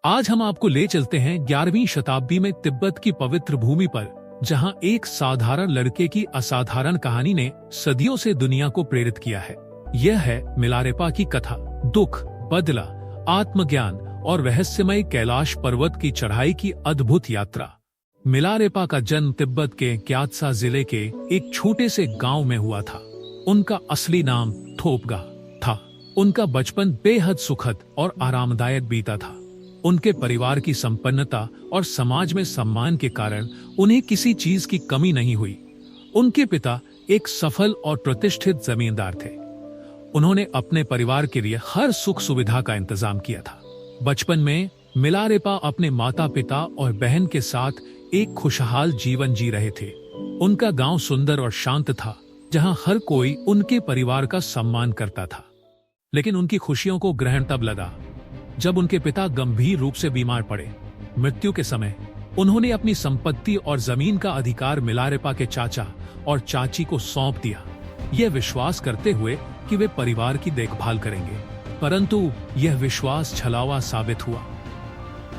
आज हम आपको ले चलते हैं 11वीं शताब्दी में तिब्बत की पवित्र भूमि पर, जहां एक साधारण लड़के की असाधारण कहानी ने सदियों से दुनिया को प्रेरित किया है। यह है मिलारेपा की कथा। दुख, बदला, आत्मज्ञान और रहस्यमय कैलाश पर्वत की चढ़ाई की अद्भुत यात्रा। मिलारेपा का जन्म तिब्बत के क्यात्सा जिले के एक छोटे से गांव में हुआ था। उनका असली नाम थोपगा था। उनका बचपन बेहद सुखद और आरामदायक बीता था। उनके परिवार की संपन्नता और समाज में सम्मान के कारण उन्हें किसी चीज की कमी नहीं हुई। उनके पिता एक सफल और प्रतिष्ठित जमींदार थे। उन्होंने अपने परिवार के लिए हर सुख सुविधा का इंतजाम किया था। बचपन में मिलारेपा अपने माता पिता और बहन के साथ एक खुशहाल जीवन जी रहे थे। उनका गांव सुंदर और शांत था, जहां हर कोई उनके परिवार का सम्मान करता था। लेकिन उनकी खुशियों को ग्रहण तब लगा जब उनके पिता गंभीर रूप से बीमार पड़े। मृत्यु के समय उन्होंने अपनी संपत्ति और जमीन का अधिकार मिलारेपा के चाचा और चाची को सौंप दिया, यह विश्वास करते हुए कि वे परिवार की देखभाल करेंगे। परंतु यह विश्वास छलावा साबित हुआ।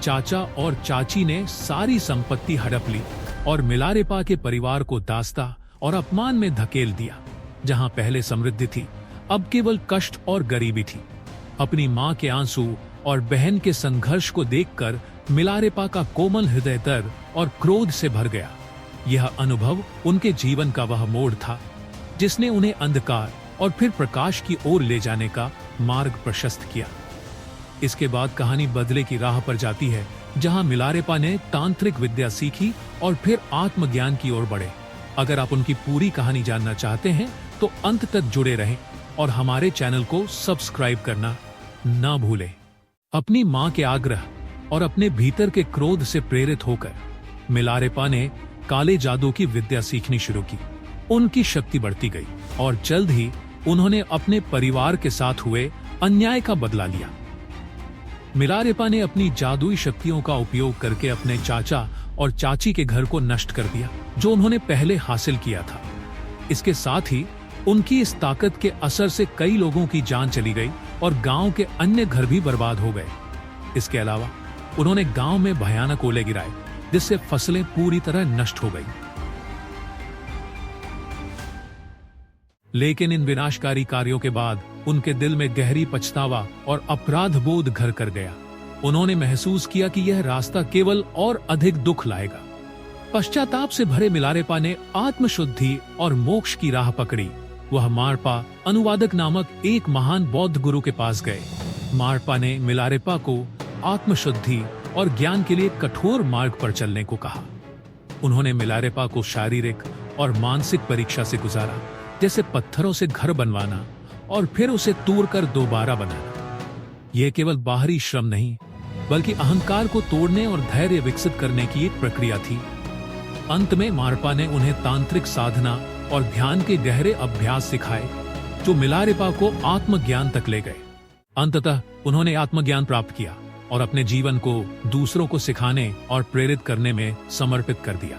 चाचा और चाची ने सारी संपत्ति हड़प ली और मिलारेपा के परिवार को दास्ता और अपमान में धकेल दिया। जहां पहले समृद्धि थी, अब केवल कष्ट और गरीबी थी। अपनी मां के आंसू और बहन के संघर्ष को देखकर मिलारेपा का कोमल हृदय दर्द और क्रोध से भर गया। यह अनुभव उनके जीवन का वह मोड़ था जिसने उन्हें अंधकार और फिर प्रकाश की ओर ले जाने का मार्ग प्रशस्त किया। इसके बाद कहानी बदले की राह पर जाती है, जहां मिलारेपा ने तांत्रिक विद्या सीखी और फिर आत्मज्ञान की ओर बढ़े। अगर आप उनकी पूरी कहानी जानना चाहते हैं तो अंत तक जुड़े रहें और हमारे चैनल को सब्सक्राइब करना ना भूलें। अपनी मां के आग्रह और अपने भीतर के क्रोध से प्रेरित होकर मिलारेपा ने काले जादू की विद्या सीखनी शुरू की। उनकी शक्ति बढ़ती गई और जल्द ही उन्होंने अपने परिवार के साथ हुए अन्याय का बदला लिया। मिलारेपा ने अपनी जादुई शक्तियों का उपयोग करके अपने चाचा और चाची के घर को नष्ट कर दिया, जो उन्होंने पहले हासिल किया था। इसके साथ ही उनकी इस ताकत के असर से कई लोगों की जान चली गई और गांव के अन्य घर भी बर्बाद हो गए। इसके अलावा उन्होंने गांव में भयानक ओले गिराए, जिससे फसलें पूरी तरह नष्ट हो गई। लेकिन इन विनाशकारी कार्यों के बाद उनके दिल में गहरी पछतावा और अपराध बोध घर कर गया। उन्होंने महसूस किया कि यह रास्ता केवल और अधिक दुख लाएगा। पश्चाताप से भरे मिलारेपा ने आत्मशुद्धि और मोक्ष की राह पकड़ी। वह मारपा अनुवादक नामक एक महान बौद्ध गुरु के पास गए। मारपा ने मिलारेपा को आत्मशुद्धि और ज्ञान के लिए कठोर मार्ग पर चलने को कहा। उन्होंने मिलारेपा को शारीरिक और मानसिक परीक्षा से गुजारा, जैसे पत्थरों से घर बनवाना और फिर उसे तोड़कर दोबारा बनाना। यह केवल बाहरी श्रम नहीं, बल्कि अहंकार को तोड़ने और धैर्य विकसित करने की एक प्रक्रिया थी। अंत में मारपा ने उन्हें तांत्रिक साधना और ध्यान के गहरे अभ्यास सिखाए, जो मिलारेपा को आत्मज्ञान तक ले गए। अंततः उन्होंने आत्मज्ञान प्राप्त किया और अपने जीवन को दूसरों को सिखाने और प्रेरित करने में समर्पित कर दिया।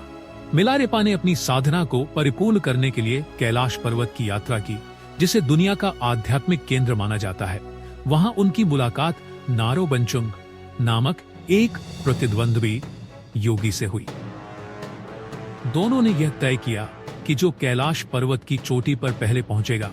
मिलारेपा ने अपनी साधना को परिपूर्ण करने के लिए कैलाश पर्वत की यात्रा की, जिसे दुनिया का आध्यात्मिक केंद्र माना जाता है। वहां उनकी मुलाकात नारो बंचुंग नामक एक प्रतिद्वंद्वी योगी से हुई। दोनों ने यह तय किया कि जो कैलाश पर्वत की चोटी पर पहले पहुंचेगा,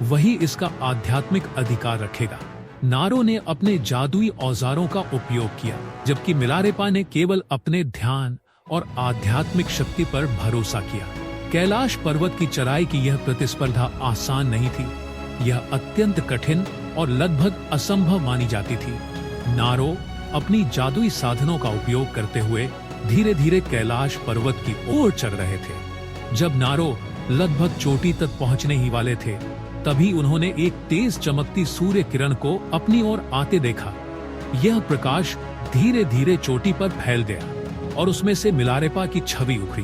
वही इसका आध्यात्मिक अधिकार रखेगा। नारो ने अपने जादुई औजारों का उपयोग किया, जबकि मिलारेपा ने केवल अपने ध्यान और आध्यात्मिक शक्ति पर भरोसा किया। कैलाश पर्वत की चढ़ाई की यह प्रतिस्पर्धा आसान नहीं थी। यह अत्यंत कठिन और लगभग असंभव मानी जाती थी। नारो अपनी जादुई साधनों का उपयोग करते हुए धीरे धीरे कैलाश पर्वत की ओर चढ़ रहे थे। जब नारो लगभग चोटी तक पहुंचने ही वाले थे, तभी उन्होंने एक तेज चमकती सूर्य किरण को अपनी ओर आते देखा। यह प्रकाश धीरे धीरे चोटी पर फैल गया और उसमें से मिलारेपा की छवि उभरी।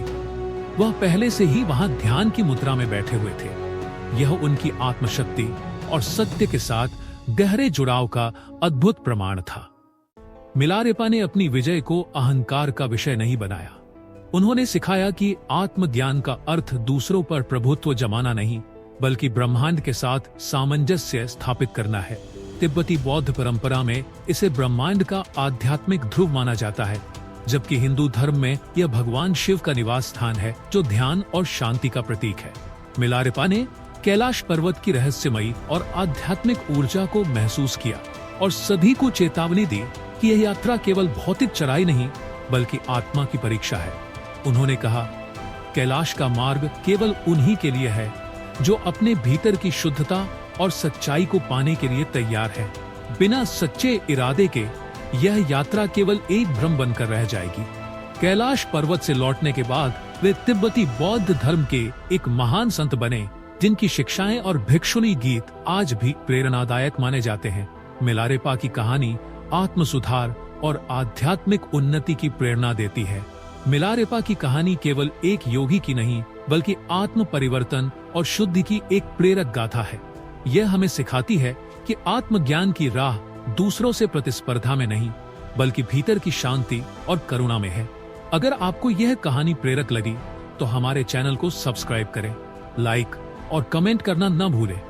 वह पहले से ही वहां ध्यान की मुद्रा में बैठे हुए थे। यह उनकी आत्मशक्ति और सत्य के साथ गहरे जुड़ाव का अद्भुत प्रमाण था। मिलारेपा ने अपनी विजय को अहंकार का विषय नहीं बनाया। उन्होंने सिखाया कि आत्मज्ञान का अर्थ दूसरों पर प्रभुत्व जमाना नहीं, बल्कि ब्रह्मांड के साथ सामंजस्य स्थापित करना है। तिब्बती बौद्ध परंपरा में इसे ब्रह्मांड का आध्यात्मिक ध्रुव माना जाता है, जबकि हिंदू धर्म में यह भगवान शिव का निवास स्थान है जो ध्यान और शांति का प्रतीक है। मिलारेपा ने कैलाश पर्वत की रहस्यमयी और आध्यात्मिक ऊर्जा को महसूस किया और सभी को चेतावनी दी कि यह यात्रा केवल भौतिक चढ़ाई नहीं बल्कि आत्मा की परीक्षा है। उन्होंने कहा, कैलाश का मार्ग केवल उन्हीं के लिए है जो अपने भीतर की शुद्धता और सच्चाई को पाने के लिए तैयार है। बिना सच्चे इरादे के यह यात्रा केवल एक भ्रम बनकर रह जाएगी। कैलाश पर्वत से लौटने के बाद वे तिब्बती बौद्ध धर्म के एक महान संत बने, जिनकी शिक्षाएं और भिक्षुणी गीत आज भी प्रेरणादायक माने जाते हैं। मिलारेपा की कहानी आत्म सुधार और आध्यात्मिक उन्नति की प्रेरणा देती है। मिलारेपा की कहानी केवल एक योगी की नहीं बल्कि आत्म परिवर्तन और शुद्धि की एक प्रेरक गाथा है। यह हमें सिखाती है कि आत्मज्ञान की राह दूसरों से प्रतिस्पर्धा में नहीं बल्कि भीतर की शांति और करुणा में है। अगर आपको यह कहानी प्रेरक लगी तो हमारे चैनल को सब्सक्राइब करें, लाइक और कमेंट करना न भूलें।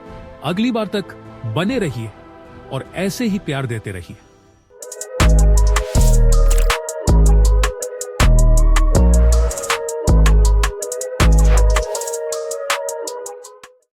अगली बार तक बने रहिए और ऐसे ही प्यार देते रहिए।